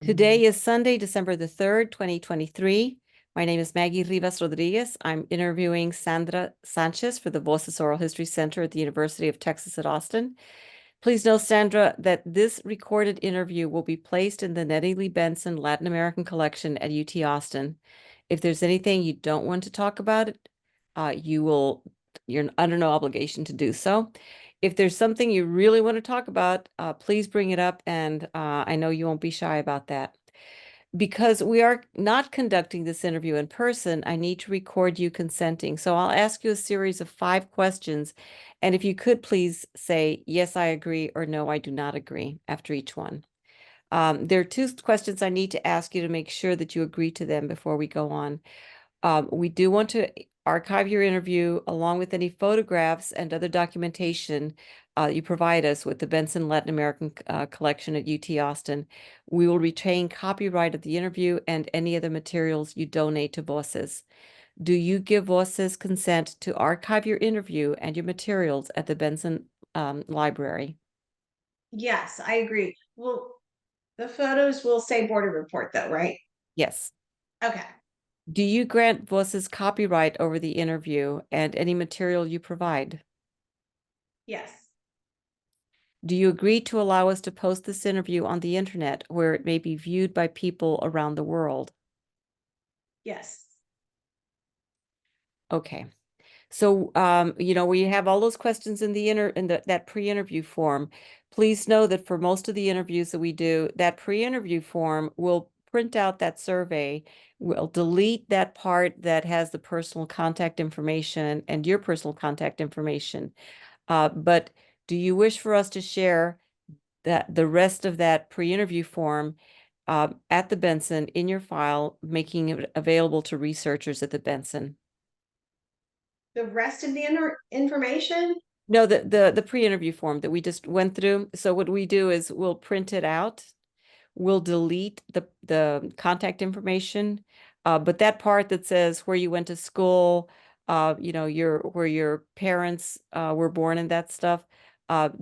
Today is Sunday, December the 3rd, 2023. My name is Maggie Rivas Rodriguez. I'm interviewing Sandra Sanchez for the Voces Oral History Center at the University of Texas at Austin. Please know, Sandra, that this recorded interview will be placed in the Nettie Lee Benson Latin American Collection at UT Austin. If there's anything you don't want to talk about, you're under no obligation to do so. If there's something you really want to talk about, please bring it up, and I know you won't be shy about that. Because we are not conducting this interview in person, I need to record you consenting. So I'll ask you a series of 5 questions, and if you could please say, yes, I agree, or no, I do not agree after each one. There are 2 questions I need to ask you to make sure that you agree to them before we go on. We do want to archive your interview along with any photographs and other documentation you provide us with the Benson Latin American Collection at UT Austin. We will retain copyright of the interview and any other materials you donate to Voces. Do you give Voces consent to archive your interview and your materials at the Benson Library? Yes, I agree. Well, the photos will say border report though, right? Yes. Okay. Do you grant Voces copyright over the interview and any material you provide? Yes. Do you agree to allow us to post this interview on the internet where it may be viewed by people around the world? Yes. Okay. So, we have all those questions in that pre-interview form. Please know that for most of the interviews that we do, that pre-interview form will print out that survey. We'll delete that part that has the personal contact information and your personal contact information. But do you wish for us to share that the rest of that pre-interview form at the Benson in your file, making it available to researchers at the Benson? The rest of the information? No, the pre-interview form that we just went through. So what we do is we'll print it out. We'll delete the contact information, but that part that says where you went to school, where your parents were born and that stuff.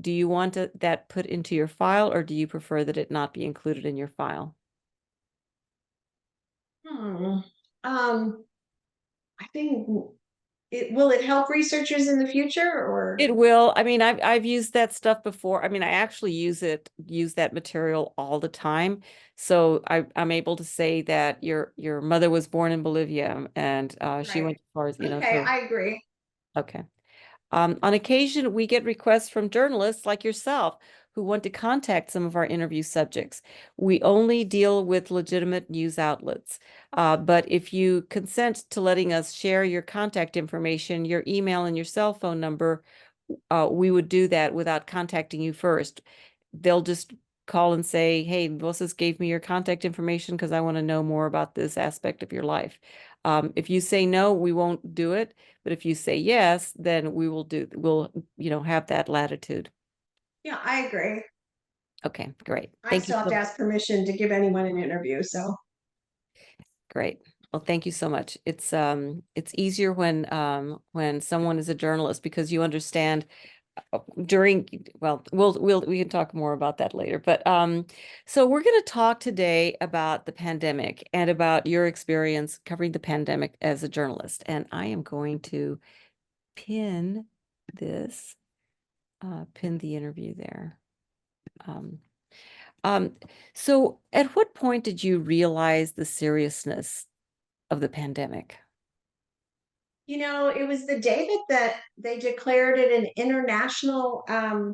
Do you want that put into your file, or do you prefer that it not be included in your file? Hmm. I think it help researchers in the future or It will. I mean, I've used that stuff before. I mean, I actually use that material all the time. So I'm able to say that your mother was born in Bolivia and she right. went as far as, Okay, so I agree. okay. On occasion, we get requests from journalists like yourself who want to contact some of our interview subjects. We only deal with legitimate news outlets. But if you consent to letting us share your contact information, your email, and your cell phone number, we would do that without contacting you first. They'll just call and say, hey, Voces gave me your contact information because I want to know more about this aspect of your life. If you say no, we won't do it. But if you say yes, then we'll have that latitude. Yeah, I agree. Okay, great. I Thank you still have to so ask permission to give anyone an interview, so great. Well, thank you so much. It's easier when someone is a journalist because you understand during well we can talk more about that later, but so we're going to talk today about the pandemic and about your experience covering the pandemic as a journalist, and I am going to pin this pin the interview there. um, um, so at what point did you realize the seriousness of the pandemic? it was the day that they declared it an international I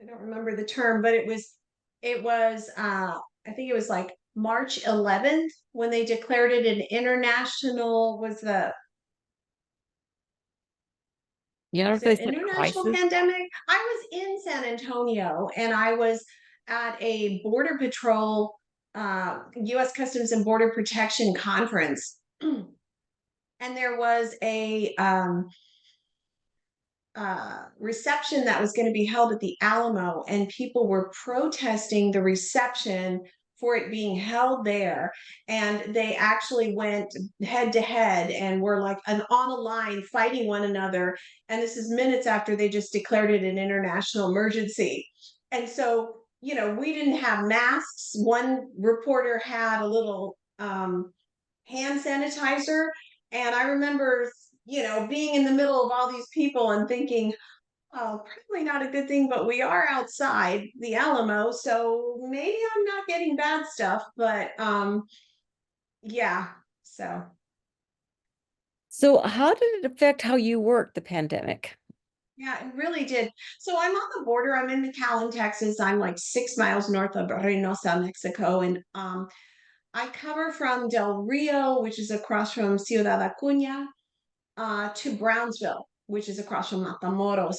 don't remember the term, but it was I think it was like March 11th when they declared it an international You know was if they it said international crisis? pandemic? I was in San Antonio and I was at a border patrol US Customs and Border Protection conference. And there was a reception that was going to be held at the Alamo, and people were protesting the reception for it being held there. And they actually went head to head and were like on a line fighting one another. And this is minutes after they just declared it an international emergency. And so we didn't have masks. One reporter had a little hand sanitizer. And I remember, being in the middle of all these people and thinking, oh, probably not a good thing, but we are outside the Alamo, so maybe I'm not getting bad stuff. But yeah, so So how did it affect how you work, the pandemic? yeah, it really did. So I'm on the border. I'm in McAllen, Texas. I'm like 6 miles north of Reynosa, Mexico, and I cover from Del Rio, which is across from Ciudad Acuña, to Brownsville, which is across from Matamoros.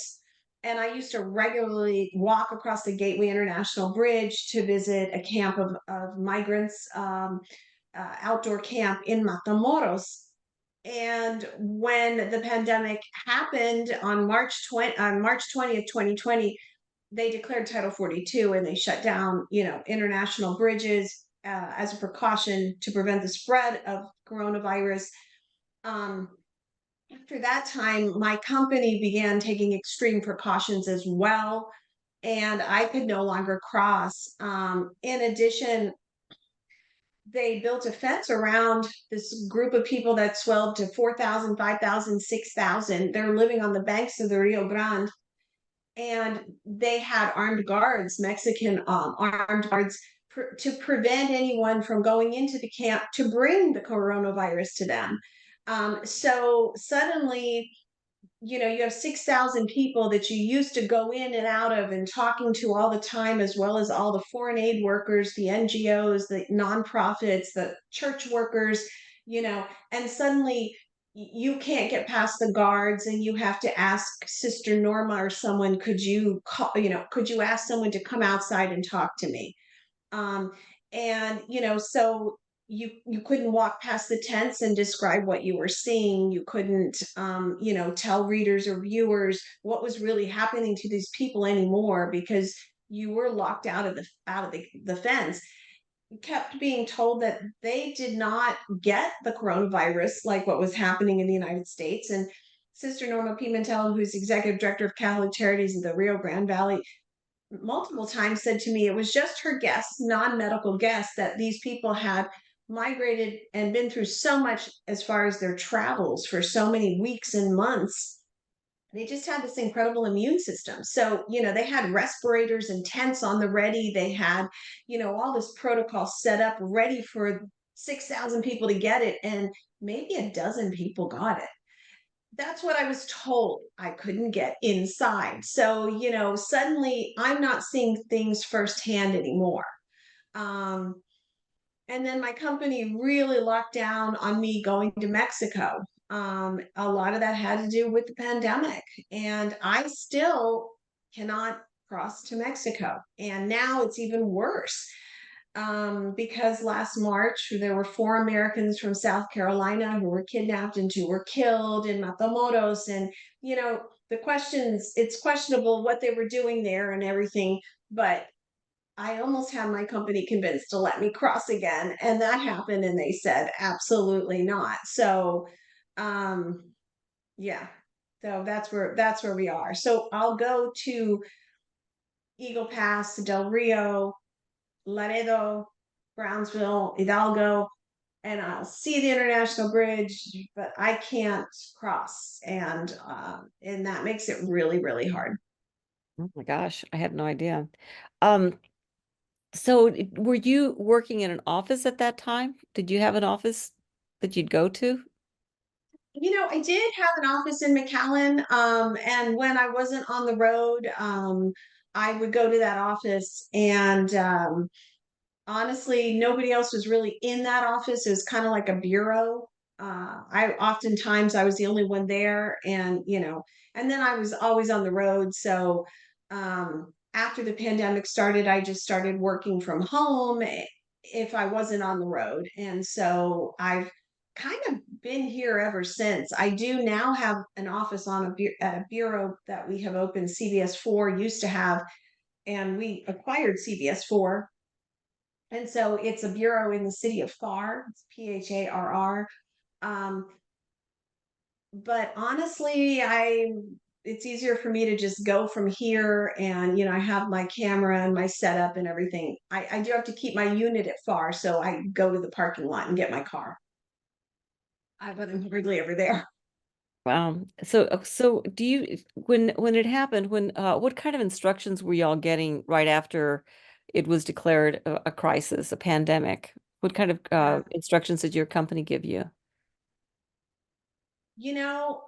And I used to regularly walk across the Gateway International Bridge to visit a camp of migrants, outdoor camp in Matamoros. And when the pandemic happened on March 20th, 2020, they declared Title 42 and they shut down, international bridges as a precaution to prevent the spread of coronavirus. Um, After that time, my company began taking extreme precautions as well, and I could no longer cross. In addition, they built a fence around this group of people that swelled to 4,000, 5,000, 6,000. They're living on the banks of the Rio Grande, and they had armed guards, Mexican armed guards, to prevent anyone from going into the camp to bring the coronavirus to them. So suddenly, you have 6,000 people that you used to go in and out of and talking to all the time, as well as all the foreign aid workers, the NGOs, the nonprofits, the church workers, you know, and suddenly you can't get past the guards and you have to ask Sister Norma or someone, could you ask someone to come outside and talk to me? um, and so you couldn't walk past the tents and describe what you were seeing. You couldn't tell readers or viewers what was really happening to these people anymore, because you were locked out of the fence. You kept being told that they did not get the coronavirus like what was happening in the United States. And Sister Norma Pimentel, who's executive director of Catholic Charities in the Rio Grande Valley, multiple times said to me it was just her guests, non-medical guests, that these people had migrated and been through so much as far as their travels for so many weeks and months. They just had this incredible immune system. So, they had respirators and tents on the ready. They had, all this protocol set up ready for 6,000 people to get it. And maybe a dozen people got it. That's what I was told. I couldn't get inside. So, suddenly I'm not seeing things firsthand anymore. Um, and then my company really locked down on me going to Mexico. A lot of that had to do with the pandemic. And I still cannot cross to Mexico. And now it's even worse, because last March there were 4 Americans from South Carolina who were kidnapped and 2 were killed in Matamoros. And, it's questionable what they were doing there and everything. But I almost had my company convinced to let me cross again. And that happened. And they said, absolutely not. So, um, yeah. So that's where we are. So I'll go to Eagle Pass, Del Rio, Laredo, Brownsville, Hidalgo, and I'll see the International Bridge, but I can't cross, and that makes it really, really hard. Oh my gosh, I had no idea. Um, so were you working in an office at that time? Did you have an office that you'd go to? I did have an office in McAllen, and when I wasn't on the road, I would go to that office, and honestly, nobody else was really in that office. It was kind of like a bureau. I was the only one there, and then I was always on the road. So after the pandemic started, I just started working from home if I wasn't on the road, and so I've kind of been here ever since. I do now have an office at a bureau that we have opened. CBS4 used to have, and we acquired CBS4, and so it's a bureau in the city of Pharr. It's Pharr. Um, but honestly, it's easier for me to just go from here, and I have my camera and my setup and everything. I do have to keep my unit at far, so I go to the parking lot and get my car. But I'm hardly ever there. Wow. So do you, when it happened, what kind of instructions were y'all getting right after it was declared a crisis, a pandemic? What kind of Yeah. instructions did your company give you? You know,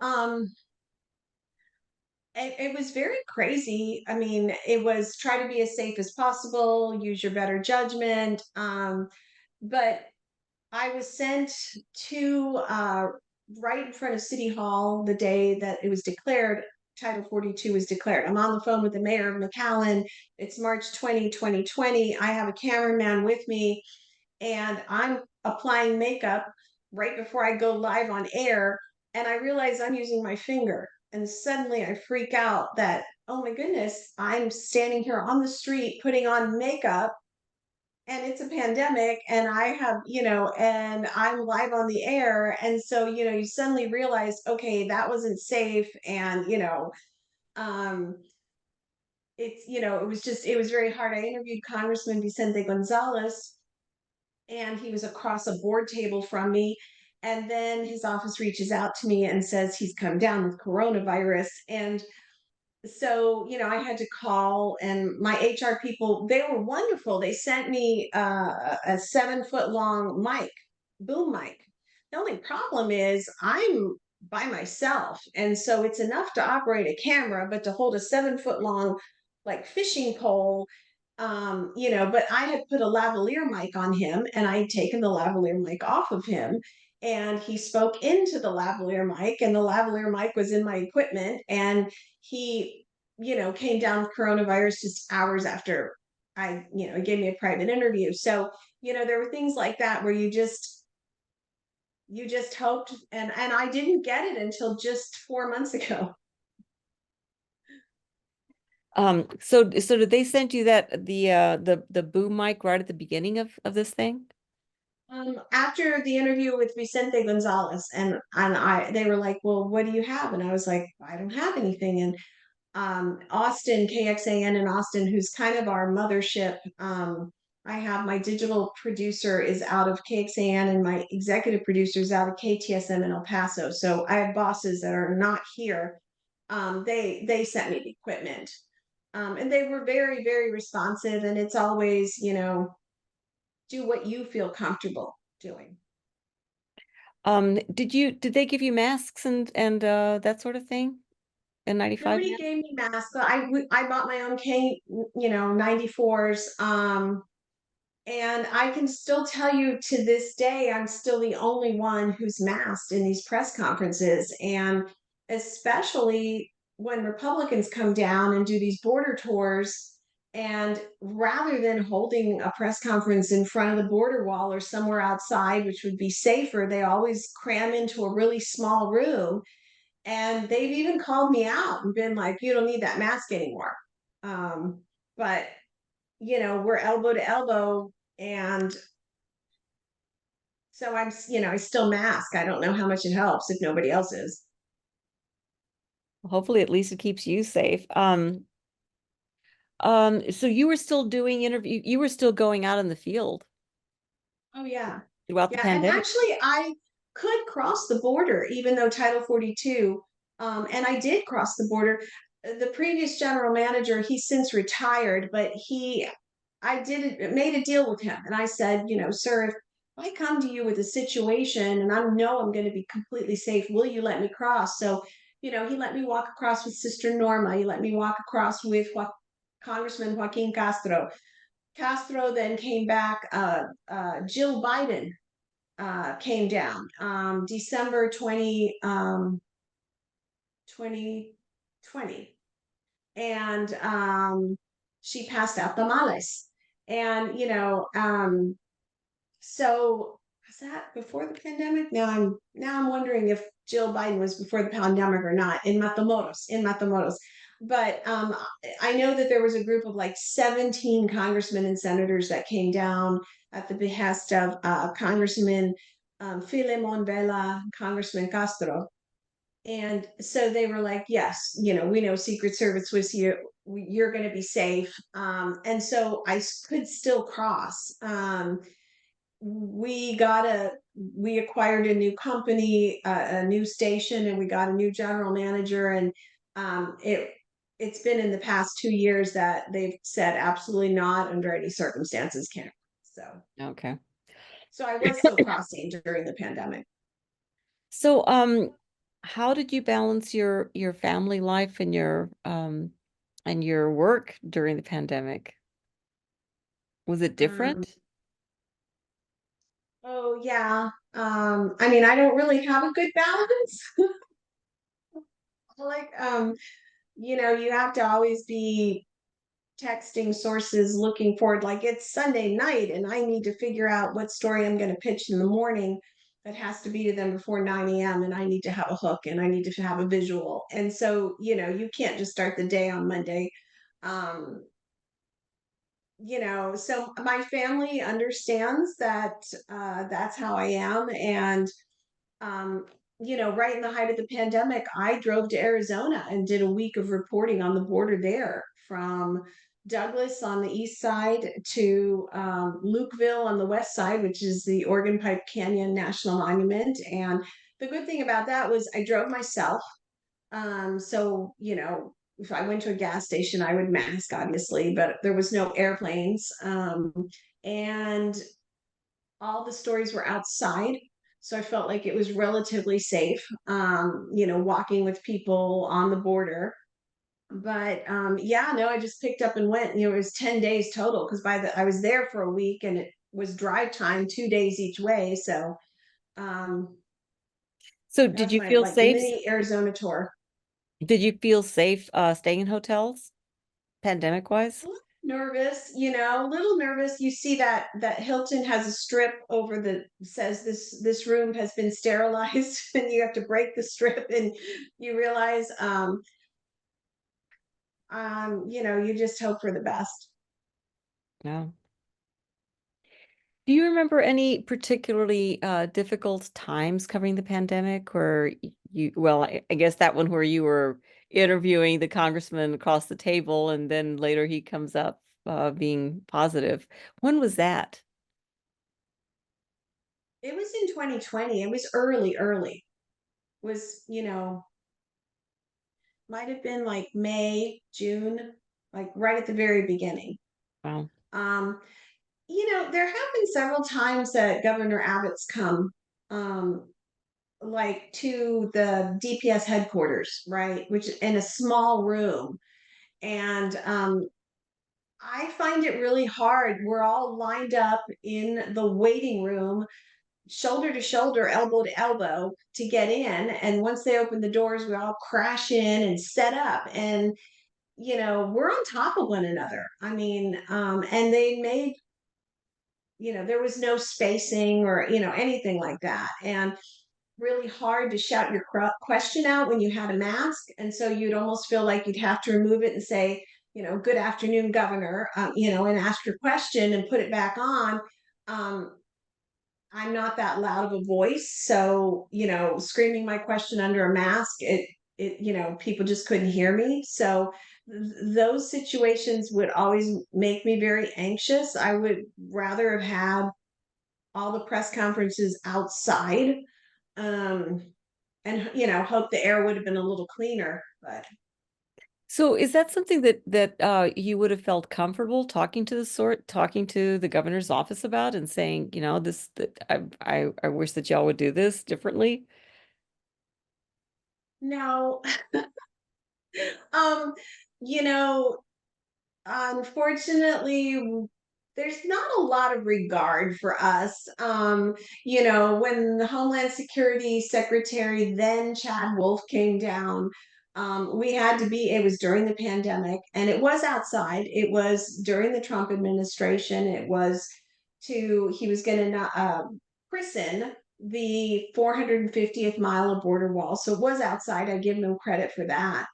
it was very crazy. I mean, it was try to be as safe as possible, use your better judgment. But I was sent to right in front of City Hall the day that it was declared. Title 42 was declared. I'm on the phone with the mayor of McAllen. It's March 2020. I have a cameraman with me, and I'm applying makeup right before I go live on air. And I realize I'm using my finger. And suddenly I freak out that, oh my goodness, I'm standing here on the street putting on makeup, and it's a pandemic, and I have, and I'm live on the air. And so, you suddenly realize, okay, that wasn't safe. And, um, it was very hard. I interviewed Congressman Vicente Gonzalez, and he was across a board table from me. And then his office reaches out to me and says he's come down with coronavirus. And so, I had to call, and my HR people, they were wonderful. They sent me a 7 foot long mic, boom mic. The only problem is I'm by myself. And so it's enough to operate a camera, but to hold a 7 foot long, like fishing pole, but I had put a lavalier mic on him, and I had taken the lavalier mic off of him, and he spoke into the lavalier mic, and the lavalier mic was in my equipment. And he, came down with coronavirus just hours after he gave me a private interview. So, there were things like that where you just hoped, and I didn't get it until just 4 months ago. So did they send you the boom mic right at the beginning of this thing? After the interview with Vicente Gonzalez, and they were like, "Well, what do you have?" And I was like, "I don't have anything." And Austin, KXAN in Austin, who's kind of our mothership. I have my digital producer is out of KXAN, and my executive producer is out of KTSM in El Paso. So I have bosses that are not here. They sent me the equipment, and they were very, very responsive. And it's always, do what you feel comfortable doing. Did they give you masks and that sort of thing? N95 Nobody masks? gave me masks. So I bought my own K, 94s. And I can still tell you to this day, I'm still the only one who's masked in these press conferences. And especially when Republicans come down and do these border tours, and rather than holding a press conference in front of the border wall or somewhere outside, which would be safer, they always cram into a really small room. And they've even called me out and been like, you don't need that mask anymore. But we're elbow to elbow. And so I still mask. I don't know how much it helps if nobody else is. Hopefully, at least it keeps you safe. So you were still doing you were still going out in the field Oh, yeah. throughout the Yeah. And pandemic. actually, I could cross the border, even though Title 42, and I did cross the border. The previous general manager, he's since retired, but I did made a deal with him. And I said, sir, if I come to you with a situation and I know I'm going to be completely safe, will you let me cross? So, he let me walk across with Sister Norma. He let me walk across with Congressman Joaquin Castro. Castro then came back. Jill Biden came down December 2020, and she passed out tamales. And so was that before the pandemic? Now I'm wondering if Jill Biden was before the pandemic or not, in Matamoros. But I know that there was a group of like 17 congressmen and senators that came down at the behest of Congressman Filemon Vela, Congressman Castro. And so they were like, yes, we know Secret Service was here. You're going to be safe. And so could still cross. We got we acquired a new company, a new station, and we got a new general manager. And it's been in the past 2 years that they've said absolutely not under any circumstances can. So, Okay. so I was still crossing during the pandemic. So, how did you balance your family life and your work during the pandemic? Was it Um, different? oh yeah. I mean, I don't really have a good balance. Like, you have to always be texting sources looking forward. Like it's Sunday night and I need to figure out what story I'm going to pitch in the morning that has to be to them before 9 a.m. And I need to have a hook and I need to have a visual. And so, you can't just start the day on Monday. Um, so my family understands that that's how I am. And um, right in the height of the pandemic, I drove to Arizona and did a week of reporting on the border there from Douglas on the east side to Lukeville on the west side, which is the Organ Pipe Canyon National Monument. And the good thing about that was I drove myself. So, if I went to a gas station, I would mask, obviously, but there was no airplanes. And all the stories were outside. So I felt like it was relatively safe, walking with people on the border. But yeah, no, I just picked up and went. It was 10 days total because I was there for a week and it was drive time 2 days each way. So um, So, did that's you my feel like safe? mini Arizona tour. Did you feel safe staying in hotels, pandemic wise? A little nervous, a little nervous. You see that Hilton has a strip over the says this room has been sterilized, and you have to break the strip, and you realize, you just hope for the best. No. Do you remember any particularly difficult times covering the pandemic where well, I guess that one where you were interviewing the congressman across the table and then later he comes up being positive. When was that? It was in 2020. It was early. Was might have been like May, June, like right at the very beginning. Wow. Um, there have been several times that Governor Abbott's come, um, like to the DPS headquarters, right? Which in a small room. And I find it really hard. We're all lined up in the waiting room, shoulder to shoulder, elbow to elbow to get in. And once they open the doors, we all crash in and set up. And, we're on top of one another. I mean, and they made, there was no spacing or, anything like that. And really hard to shout your question out when you had a mask. And so you'd almost feel like you'd have to remove it and say, good afternoon, Governor, and ask your question and put it back on. Um, I'm not that loud of a voice. So, screaming my question under a mask, people just couldn't hear me. So, those situations would always make me very anxious. I would rather have had all the press conferences outside, um, and hope the air would have been a little cleaner. But So is that something that you would have felt comfortable talking to the governor's office about and saying, this that I wish that y'all would do this differently? no, um, you know, unfortunately, there's not a lot of regard for us. When the Homeland Security Secretary, then Chad Wolf, came down, it was during the pandemic and it was outside. It was during the Trump administration. He was going to christen the 450th mile of border wall. So it was outside. I give him credit for that.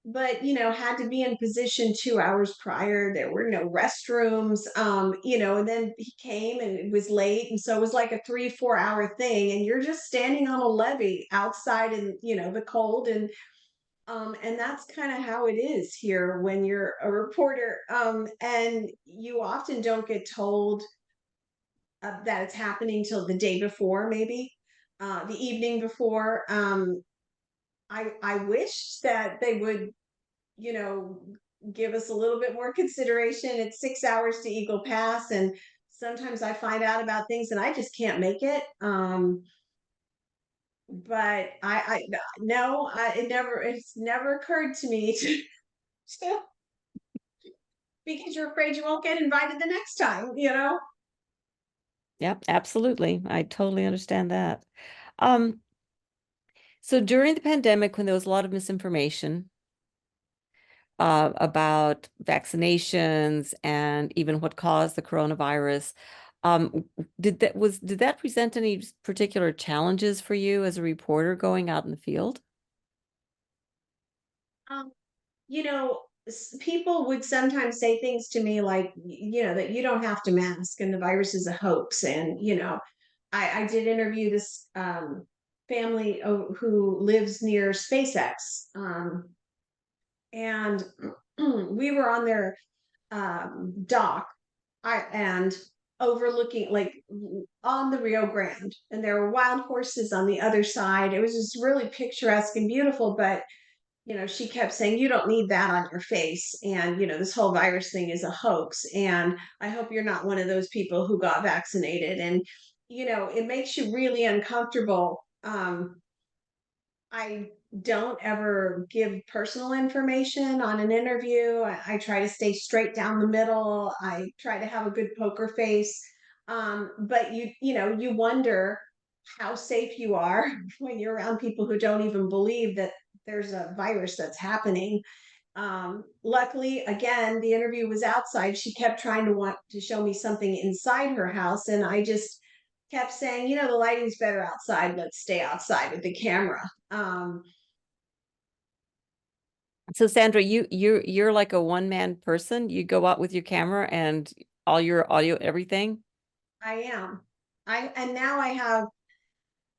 but had to be in position 2 hours prior. There were no restrooms, and then he came and it was late, and so it was like a 3 4 hour thing, and you're just standing on a levee outside in the cold, and that's kind of how it is here when you're a reporter, and you often don't get told that it's happening till the day before, maybe the evening before. I wish that they would, you know, give us a little bit more consideration. It's 6 hours to Eagle Pass, and sometimes I find out about things and I just can't make it. But I no, it's never occurred to me to because you're afraid you won't get invited the next time. Yep, absolutely. I totally understand that. Um, so during the pandemic, when there was a lot of misinformation, about vaccinations and even what caused the coronavirus. Did that present any particular challenges for you as a reporter going out in the field? Um, people would sometimes say things to me like, that you don't have to mask and the virus is a hoax. And, I did interview this family who lives near SpaceX. And we were on their dock and overlooking, like, on the Rio Grande, and there were wild horses on the other side. It was just really picturesque and beautiful, but she kept saying, you don't need that on your face. And, this whole virus thing is a hoax. And I hope you're not one of those people who got vaccinated. And, it makes you really uncomfortable. I don't ever give personal information on an interview. I try to stay straight down the middle. I try to have a good poker face. But you wonder how safe you are when you're around people who don't even believe that there's a virus that's happening. Luckily, again, the interview was outside. She kept trying to want to show me something inside her house, and I just kept saying, the lighting's better outside. Let's stay outside with the camera. So Sandra, you're like a one-man person. You go out with your camera and all your audio, everything. I am. And now I have,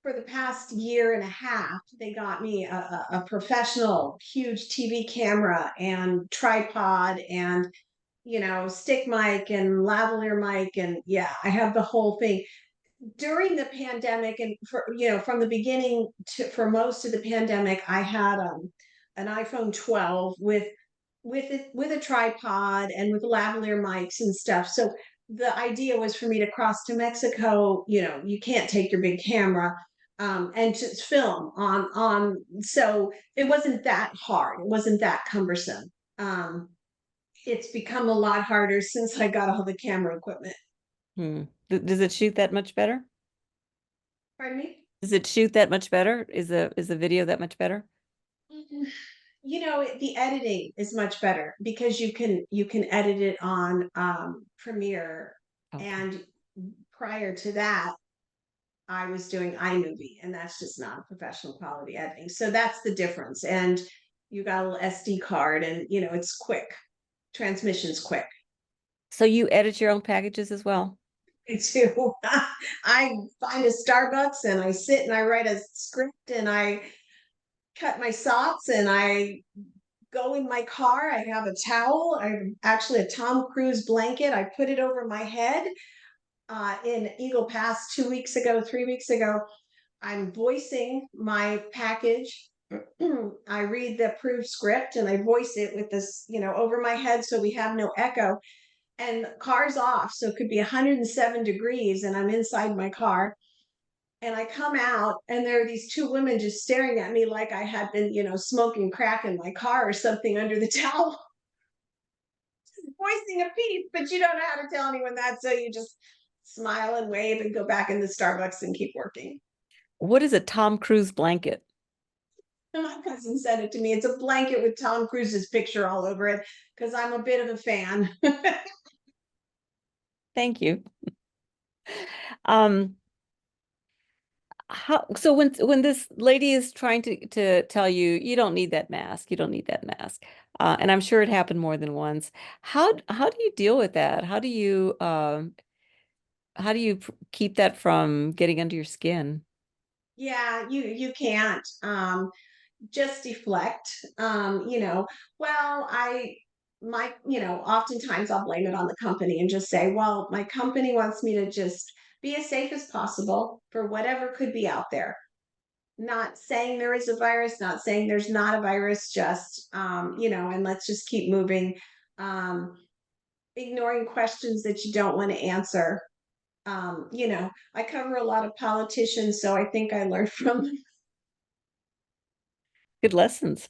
for the past year and a half, they got me a professional, huge TV camera and tripod and stick mic and lavalier mic, and yeah, I have the whole thing. During the pandemic, and from the beginning to for most of the pandemic, I had an iPhone 12 with a tripod and with lavalier mics and stuff. So the idea was for me to cross to Mexico. You can't take your big camera, and just film on. So it wasn't that hard. It wasn't that cumbersome. It's become a lot harder since I got all the camera equipment. Hmm. Does it shoot that much better? Pardon me? Does it shoot that much better? Is the video that much better? Mm, the editing is much better because you can edit it on Premiere. Okay. And prior to that, I was doing iMovie, and that's just not professional quality editing. So that's the difference. And you got a little SD card, and it's quick. Transmission's quick. So you edit your own packages as well? Me too. I find a Starbucks and I sit and I write a script and I cut my socks and I go in my car. I have a towel. I have actually a Tom Cruise blanket. I put it over my head in Eagle Pass 2 weeks ago, 3 weeks ago. I'm voicing my package. I read the approved script and I voice it with this, over my head so we have no echo. And the car's off, so it could be 107 degrees, and I'm inside my car. And I come out, and there are these two women just staring at me like I had been, smoking crack in my car or something under the towel, voicing a piece, but you don't know how to tell anyone that. So you just smile and wave and go back in the Starbucks and keep working. What is a Tom Cruise blanket? And my cousin said it to me. It's a blanket with Tom Cruise's picture all over it because I'm a bit of a fan. Thank you. Um, How, so when this lady is trying to tell you you don't need that mask, you don't need that mask, and I'm sure it happened more than once. How do you deal with that? How do you keep that from getting under your skin? Yeah, you can't just deflect. You know, well, I my you know, oftentimes I'll blame it on the company and just say, well, my company wants me to just be as safe as possible for whatever could be out there. Not saying there is a virus, not saying there's not a virus, just you know, and let's just keep moving. Um, ignoring questions that you don't want to answer. You know, I cover a lot of politicians, so I think I learned from them. Good lessons.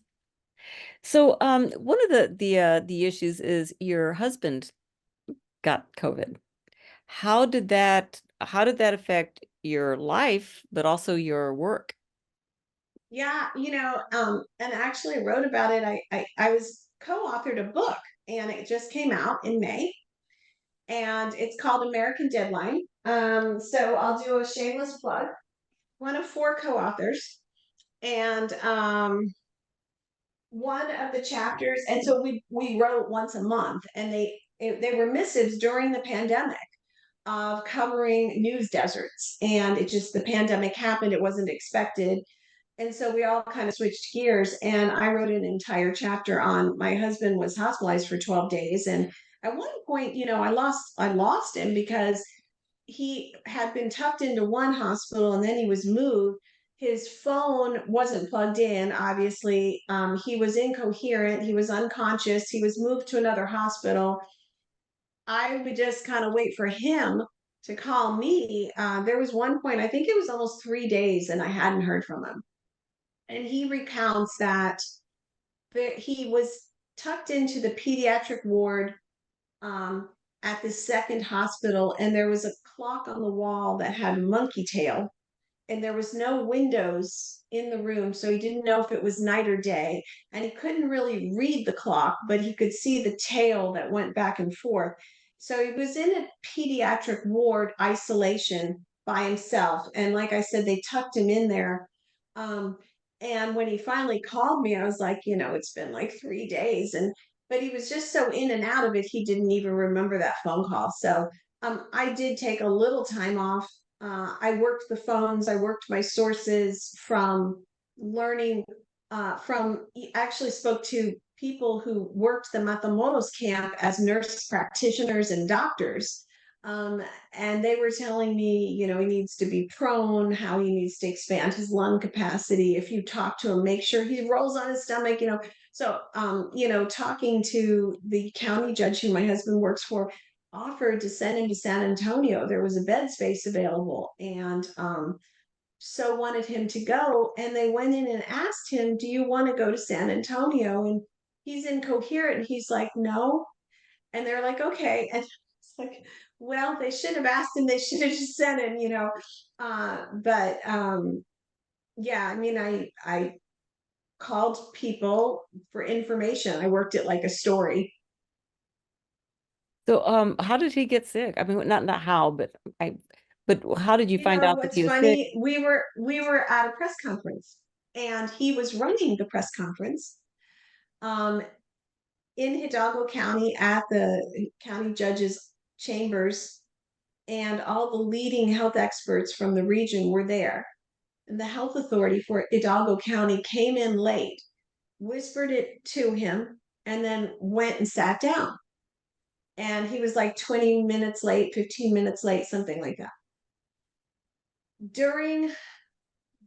So, one of the issues is your husband got COVID. How did that affect your life, but also your work? Yeah, you know, and actually I wrote about it. I was co-authored a book and it just came out in May and it's called American Deadline. So I'll do a shameless plug. One of four co-authors and one of the chapters, and so we wrote once a month and they were missives during the pandemic of covering news deserts and it just the pandemic happened, it wasn't expected. And so we all kind of switched gears and I wrote an entire chapter on my husband was hospitalized for 12 days and at one point, you know, I lost him because he had been tucked into one hospital and then he was moved. His phone wasn't plugged in, obviously. He was incoherent, he was unconscious, he was moved to another hospital. I would just kind of wait for him to call me. There was one point, I think it was almost 3 days, and I hadn't heard from him. And he recounts that he was tucked into the pediatric ward um, at the second hospital, and there was a clock on the wall that had monkey tail and there was no windows in the room, so he didn't know if it was night or day, and he couldn't really read the clock, but he could see the tail that went back and forth. So he was in a pediatric ward isolation by himself, and like I said, they tucked him in there. um, and when he finally called me, I was like, you know, it's been like 3 days, and but he was just so in and out of it, he didn't even remember that phone call. So I did take a little time off. I worked the phones, I worked my sources from learning from actually spoke to people who worked the Matamoros camp as nurse practitioners and doctors. Um, and they were telling me, you know, he needs to be prone, how he needs to expand his lung capacity. If you talk to him, make sure he rolls on his stomach, you know. So, you know, talking to the county judge who my husband works for, offered to send him to San Antonio. There was a bed space available and so wanted him to go. And they went in and asked him, do you want to go to San Antonio? And he's incoherent. And he's like, no. And they're like, okay. And it's like, well, they should have asked him. They should have just sent him, you know. But yeah, I mean, I called people for information. I worked it like a story. So, how did he get sick? I mean, not how, but how did you You find know out that what's he was sick? funny? We were at a press conference, and he was running the press conference um, in Hidalgo County at the county judge's chambers, and all the leading health experts from the region were there. And the health authority for Hidalgo County came in late, whispered it to him, and then went and sat down. And he was like 20 minutes late, 15 minutes late, something like that. During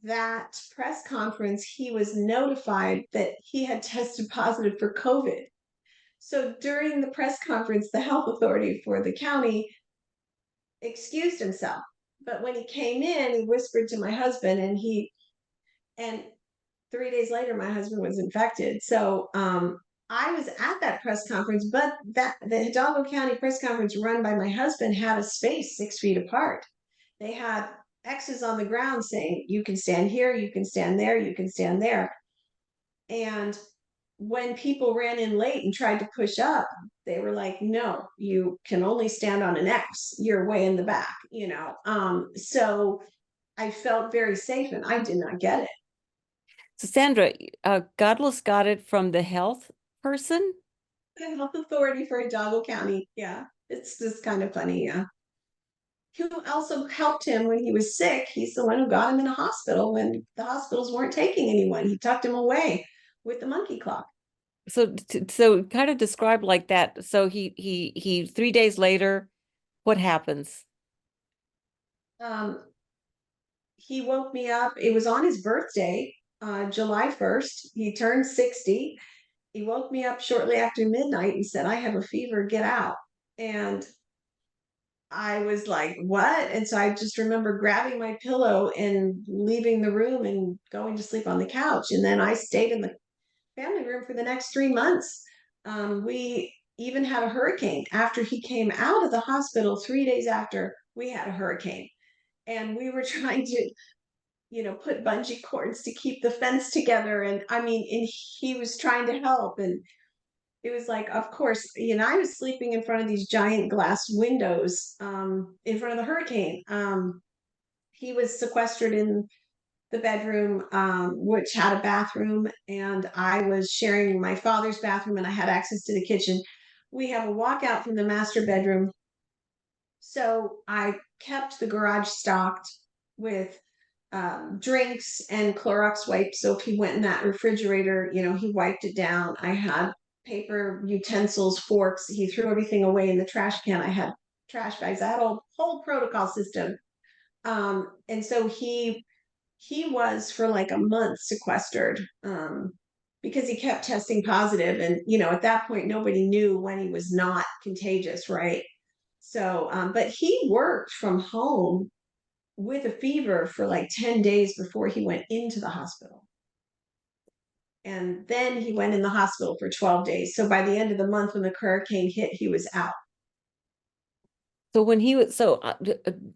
that press conference, he was notified that he had tested positive for COVID. So during the press conference, the health authority for the county excused himself. But when he came in, he whispered to my husband, and 3 days later, my husband was infected. So I was at that press conference, but that the Hidalgo County press conference run by my husband had a space 6 feet apart. They had X's on the ground saying, you can stand here, you can stand there, you can stand there. And when people ran in late and tried to push up, they were like, no, you can only stand on an X. You're way in the back, you know. So I felt very safe and I did not get it. So Sandra, Godless got it from the health person. The health authority for Hidalgo County. Yeah. It's just kind of funny. Yeah. Who also helped him when he was sick. He's the one who got him in a hospital when the hospitals weren't taking anyone. He tucked him away with the monkey clock. So kind of describe like that. So he 3 days later, what happens? Um, he woke me up. It was on his birthday, July 1st. He turned 60. He woke me up shortly after midnight and said, I have a fever, get out. And I was like, what? And so I just remember grabbing my pillow and leaving the room and going to sleep on the couch. And then I stayed in the family room for the next 3 months. We even had a hurricane after he came out of the hospital. 3 days after, we had a hurricane. And we were trying to, put bungee cords to keep the fence together. And I mean, and he was trying to help. And it was like, of course, I was sleeping in front of these giant glass windows in front of the hurricane. He was sequestered in the bedroom, which had a bathroom, and I was sharing my father's bathroom, and I had access to the kitchen. We have a walkout from the master bedroom. So I kept the garage stocked with drinks and Clorox wipes. So if he went in that refrigerator, he wiped it down. I had paper utensils, forks. He threw everything away in the trash can. I had trash bags. I had a whole protocol system. And so he was for like a month sequestered because he kept testing positive, and at that point nobody knew when he was not contagious, right? So but he worked from home with a fever for like 10 days before he went into the hospital. And then he went in the hospital for 12 days. So by the end of the month, when the hurricane hit, he was out. So when he was so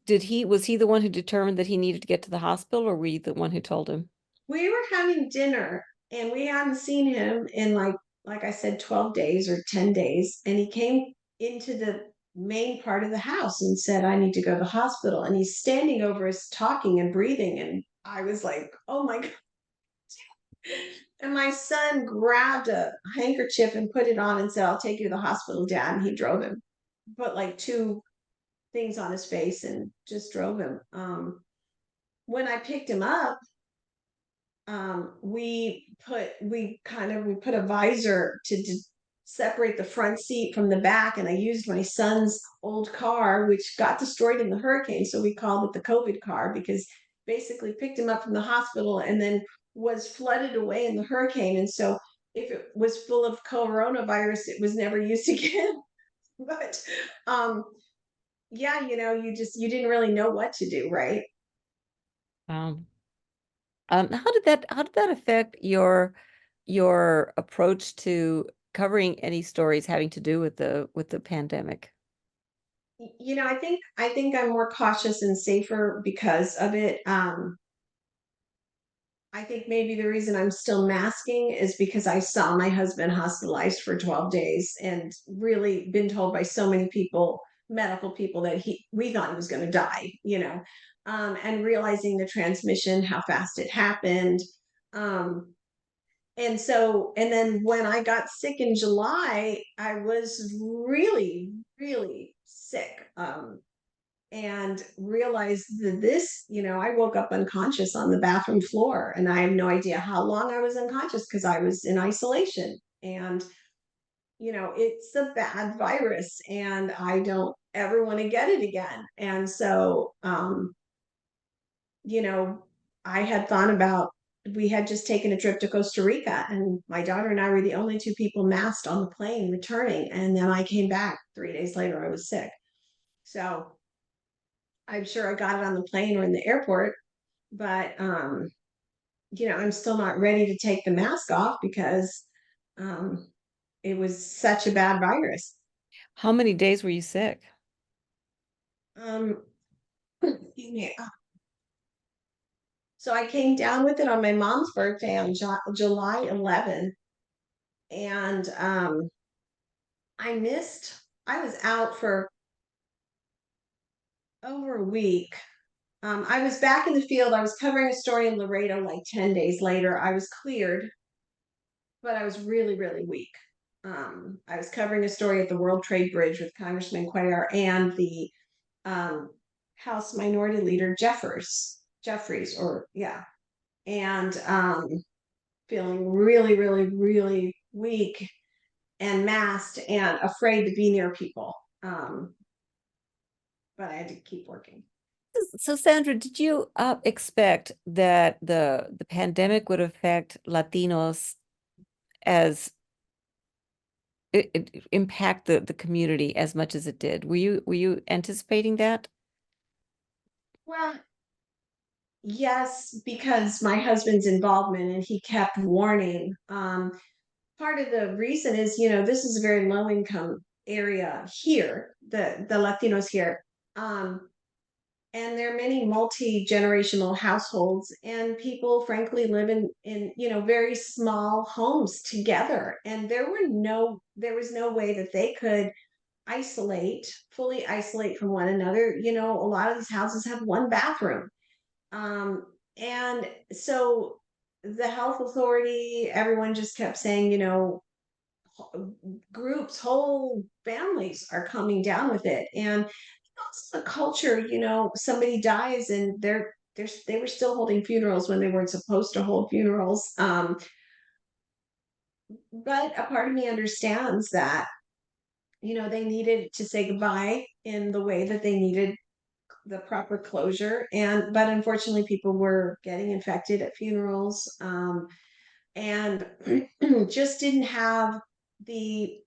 did he was he the one who determined that he needed to get to the hospital, or were you the one who told him? We were having dinner and we hadn't seen him in like I said, 12 days or 10 days. And he came into the main part of the house and said, I need to go to the hospital. And he's standing over us talking and breathing. And I was like, oh my God. And my son grabbed a handkerchief and put it on and said, I'll take you to the hospital, Dad. And he drove him, put like two things on his face and just drove him. When I picked him up, we put a visor to separate the front seat from the back, and I used my son's old car, which got destroyed in the hurricane, so we called it the COVID car, because basically picked him up from the hospital and then was flooded away in the hurricane. And so if it was full of coronavirus, it was never used again. But yeah, you didn't really know what to do, right? Um, how did that affect your approach to covering any stories having to do with the pandemic? I think I'm more cautious and safer because of it. I think maybe the reason I'm still masking is because I saw my husband hospitalized for 12 days and really been told by so many people, medical people, that we thought he was going to die, and realizing the transmission, how fast it happened. Um, and then when I got sick in July, I was really, really sick. And realized that I woke up unconscious on the bathroom floor, and I have no idea how long I was unconscious because I was in isolation. And, it's a bad virus and I don't ever want to get it again. And so, you know, I had thought about, we had just taken a trip to Costa Rica, and my daughter and I were the only two people masked on the plane returning. And then I came back 3 days later, I was sick. So I'm sure I got it on the plane or in the airport, but I'm still not ready to take the mask off because um, it was such a bad virus. How many days were you sick? Um, excuse me. So I came down with it on my mom's birthday on July 11th, and I was out for over a week. I was back in the field. I was covering a story in Laredo like 10 days later. I was cleared, but I was really, really weak. I was covering a story at the World Trade Bridge with Congressman Cuellar and the um, House Minority Leader Jeffries, or yeah, and feeling really, really, really weak and masked and afraid to be near people. But I had to keep working. So, Sandra, did you expect that the pandemic would affect Latinos as it impact the community as much as it did? Were you anticipating that? Well, yes, because my husband's involvement and he kept warning. Part of the reason is, this is a very low income area here, the Latinos here. Um, and there are many multi-generational households, and people frankly live in very small homes together, and there was no way that they could fully isolate from one another. A lot of these houses have one bathroom. And so the health authority, everyone just kept saying, groups, whole families are coming down with it. And it's a culture, somebody dies and they were still holding funerals when they weren't supposed to hold funerals. But a part of me understands that, they needed to say goodbye in the way that they needed the proper closure. But unfortunately people were getting infected at funerals, and just didn't have the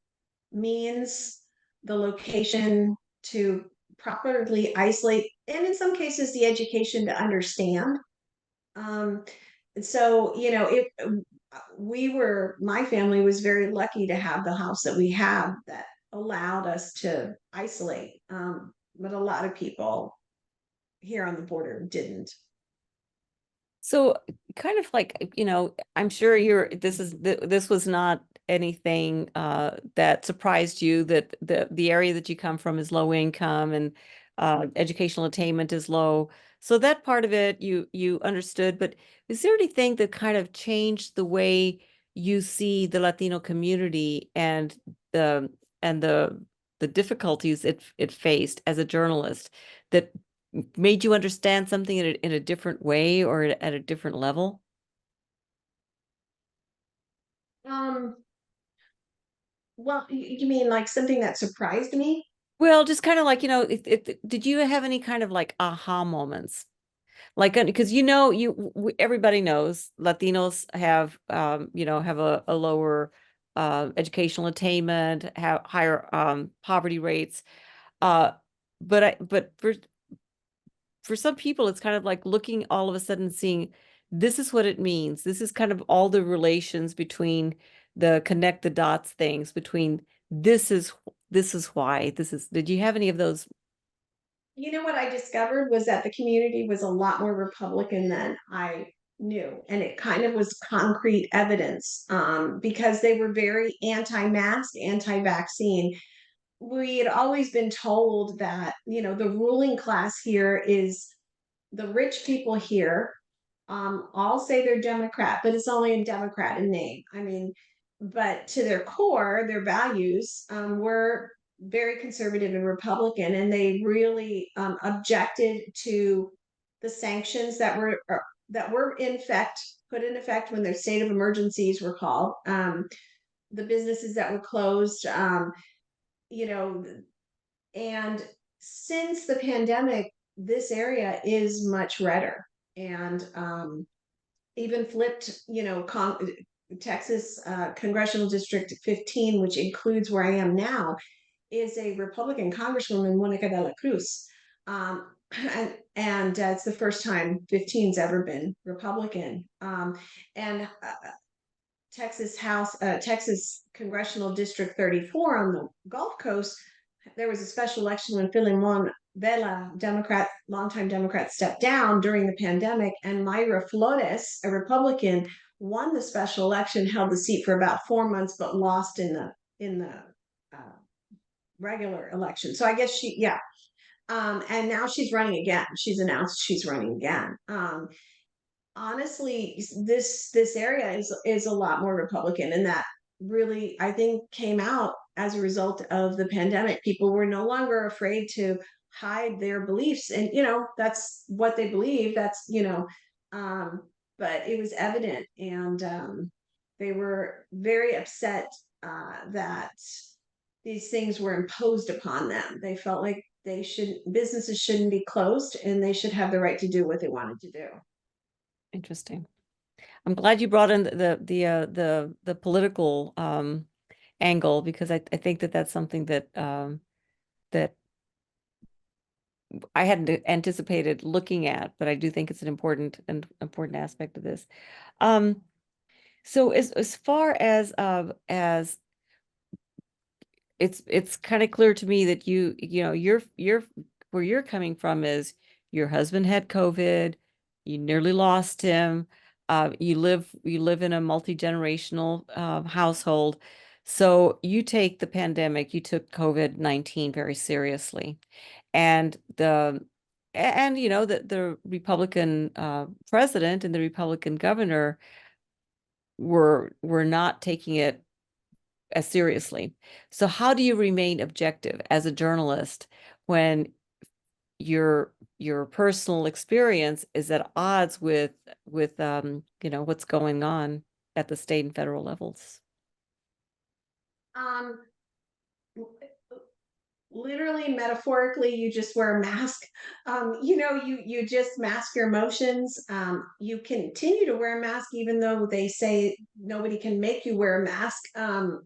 means, the location to properly isolate, and in some cases the education to understand. um, so my family was very lucky to have the house that we have that allowed us to isolate, but a lot of people here on the border didn't. So kind of like, I'm sure this was not anything that surprised you, that the area that you come from is low income, and educational attainment is low. So that part of it you understood, but is there anything that kind of changed the way you see the Latino community the and the difficulties it faced as a journalist, that made you understand something in a different way or at a different level? um well, you mean like something that surprised me? Well, just kind of like, did you have any kind of like aha moments? Like, because everybody knows Latinos have a lower educational attainment, have higher poverty rates. Uh, but for some people, it's kind of like looking all of a sudden seeing this is what it means. This is kind of all the relations between the connect the dots things between this is why this is. Did you have any of those? What I discovered was that the community was a lot more Republican than I knew. And it kind of was concrete evidence, because they were very anti mask, anti vaccine. We had always been told that, the ruling class here is the rich people here. All say they're Democrat, but it's only a Democrat in name. I mean, but to their core, their values, were very conservative and Republican, and they really objected to the sanctions that were in effect, put in effect when their state of emergencies were called. The businesses that were closed, you know, and since the pandemic, this area is much redder, and even flipped, Texas Congressional District 15, which includes where I am now, is a Republican Congresswoman, Monica de la Cruz. And it's the first time 15's ever been Republican. And Texas Congressional District 34 on the Gulf Coast, there was a special election when Philemon Vela, Democrat, longtime Democrat, stepped down during the pandemic, and Mayra Flores, a Republican, won the special election, held the seat for about 4 months, but lost in the uh, regular election. So I guess yeah. And now she's running again. She's announced she's running again. Honestly, this area is a lot more Republican, and that really, I think, came out as a result of the pandemic. People were no longer afraid to hide their beliefs, and that's what they believe. That's um, but it was evident, and they were very upset that these things were imposed upon them. They felt like businesses shouldn't be closed, and they should have the right to do what they wanted to do. Interesting. I'm glad you brought in the political angle, because I think that that's something that that I hadn't anticipated looking at, but I do think it's an important aspect of this. Um, so as far as it's kind of clear to me that you're where you're coming from is your husband had COVID, you nearly lost him. You live in a multi-generational household. So you take the pandemic, you took COVID-19 very seriously. And the Republican president and the Republican governor were not taking it as seriously. So how do you remain objective as a journalist when your personal experience is at odds with what's going on at the state and federal levels? Um, Literally, metaphorically, you just wear a mask. You just mask your emotions. You continue to wear a mask even though they say nobody can make you wear a mask. And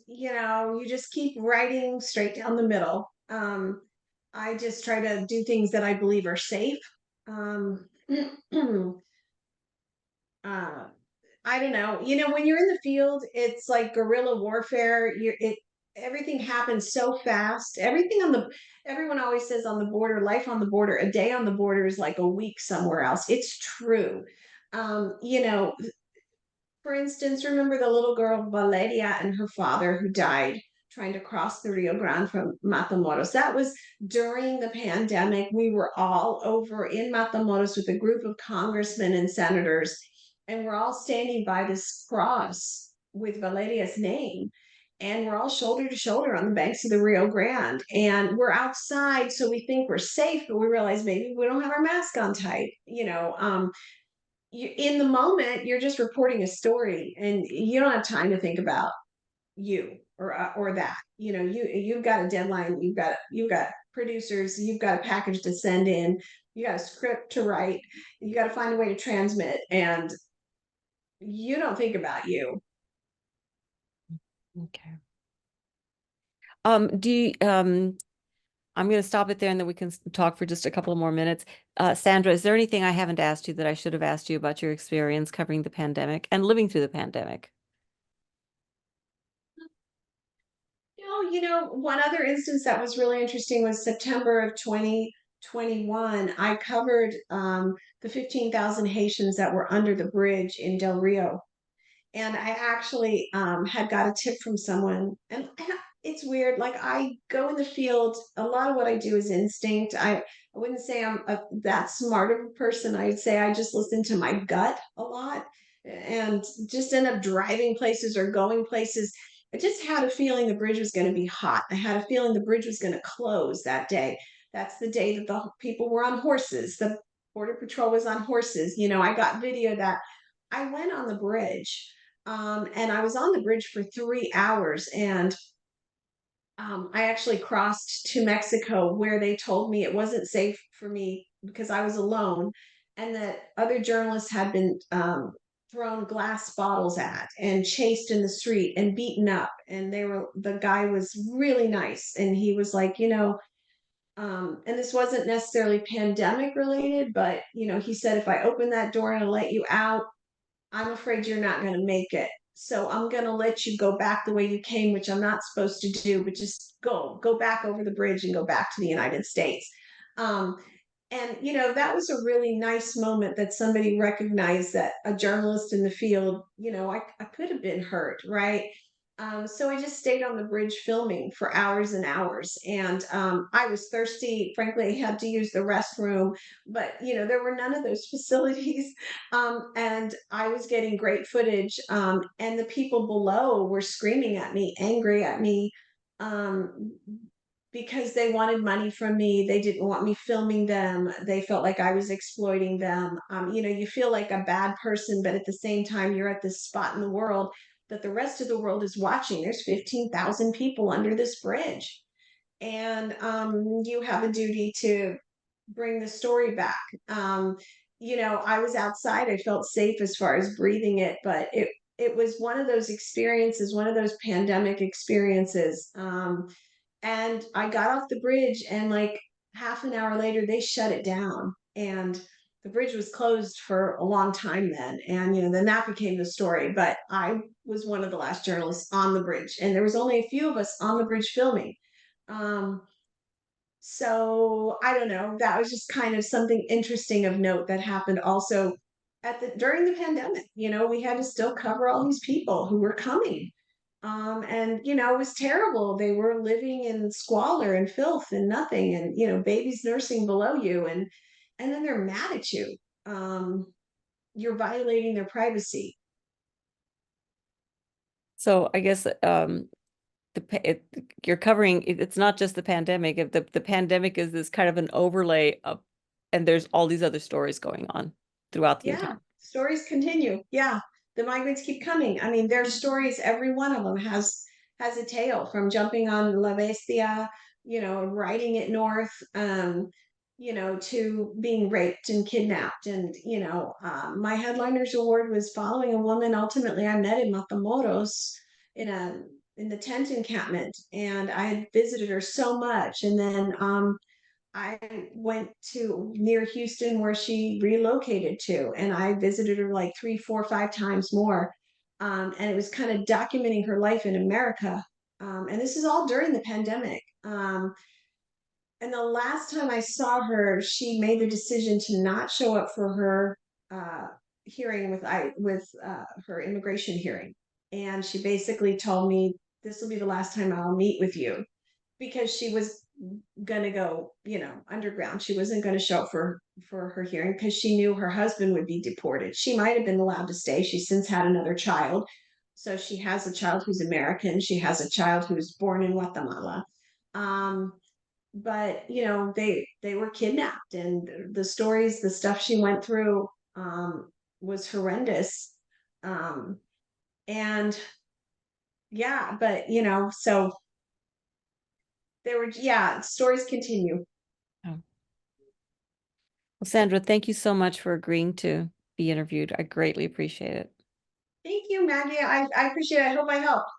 you just keep writing straight down the middle. I just try to do things that I believe are safe. um, uh, I don't know. When you're in the field, it's like guerrilla warfare. Everything happens so fast. Everyone always says on the border, life on the border, a day on the border is like a week somewhere else. It's true. Um, you know, for instance, remember the little girl Valeria and her father who died trying to cross the Rio Grande from Matamoros. That was during the pandemic. We were all over in Matamoros with a group of congressmen and senators, and we're all standing by this cross with Valeria's name. And we're all shoulder to shoulder on the banks of the Rio Grande. And we're outside, so we think we're safe, but we realize maybe we don't have our mask on tight. In the moment you're just reporting a story, and you don't have time to think about you or that. You've got a deadline, you've got producers, you've got a package to send in, you got a script to write, you got to find a way to transmit, and you don't think about you. Okay. Do you, I'm going to stop it there and then we can talk for just a couple of more minutes. Sandra, is there anything I haven't asked you that I should have asked you about your experience covering the pandemic and living through the pandemic? One other instance that was really interesting was September of 2021. I covered the 15,000 Haitians that were under the bridge in Del Rio. And I actually had got a tip from someone, and it's weird. Like, I go in the field, a lot of what I do is instinct. I wouldn't say I'm that smart of a person. I'd say I just listen to my gut a lot, and just end up driving places or going places. I just had a feeling the bridge was going to be hot. I had a feeling the bridge was going to close that day. That's the day that the people were on horses. The Border Patrol was on horses. I got video that I went on the bridge, and I was on the bridge for 3 hours. And I actually crossed to Mexico, where they told me it wasn't safe for me because I was alone, and that other journalists had been thrown glass bottles at and chased in the street and beaten up. And the guy was really nice. And he was like, and this wasn't necessarily pandemic related, but he said, if I open that door and I let you out, I'm afraid you're not going to make it. So I'm going to let you go back the way you came, which I'm not supposed to do, but just go back over the bridge and go back to the United States. Um, and, that was a really nice moment that somebody recognized that a journalist in the field, I could have been hurt, right? So I just stayed on the bridge filming for hours and hours. And I was thirsty. Frankly, I had to use the restroom, but there were none of those facilities. And I was getting great footage. And the people below were screaming at me, angry at me, um, because they wanted money from me. They didn't want me filming them. They felt like I was exploiting them. You feel like a bad person, but at the same time, you're at this spot in the world that the rest of the world is watching. There's 15,000 people under this bridge. And you have a duty to bring the story back. I was outside. I felt safe as far as breathing it, but it was one of those experiences, one of those pandemic experiences. And I got off the bridge, and like half an hour later, they shut it down. And the bridge was closed for a long time then. And, then that became the story. But I was one of the last journalists on the bridge, and there was only a few of us on the bridge filming. Um, so I don't know. That was just kind of something interesting of note that happened also during the pandemic. We had to still cover all these people who were coming. And it was terrible. They were living in squalor and filth and nothing, and babies nursing below you, and then they're mad at you. You're violating their privacy. So I guess you're covering it's not just the pandemic. If the pandemic is this kind of an overlay of, and there's all these other stories going on throughout the Yeah, entire. stories continue. Yeah, the migrants keep coming. I mean, their stories, every one of them has a tale, from jumping on La Bestia, riding it north, to being raped and kidnapped. And my headliners award was following a woman. Ultimately, I met in Matamoros in a in the tent encampment, and I had visited her so much, and then I went to near Houston where she relocated to, and I visited her like 3, 4, 5 times more. And it was kind of documenting her life in America. And this is all during the pandemic. And the last time I saw her, she made the decision to not show up for her hearing with her immigration hearing, and she basically told me, "This will be the last time I'll meet with you," because she was gonna go, underground. She wasn't gonna show up for her hearing because she knew her husband would be deported. She might have been allowed to stay. She's since had another child, so she has a child who's American. She has a child who's born in Guatemala. Um, but they were kidnapped, and the stories, the stuff she went through, was horrendous. Um, and yeah, but so there were, yeah, stories continue. Oh. Well, Sandra, thank you so much for agreeing to be interviewed. I greatly appreciate it. Thank you, Maggie. I appreciate it. I hope I helped.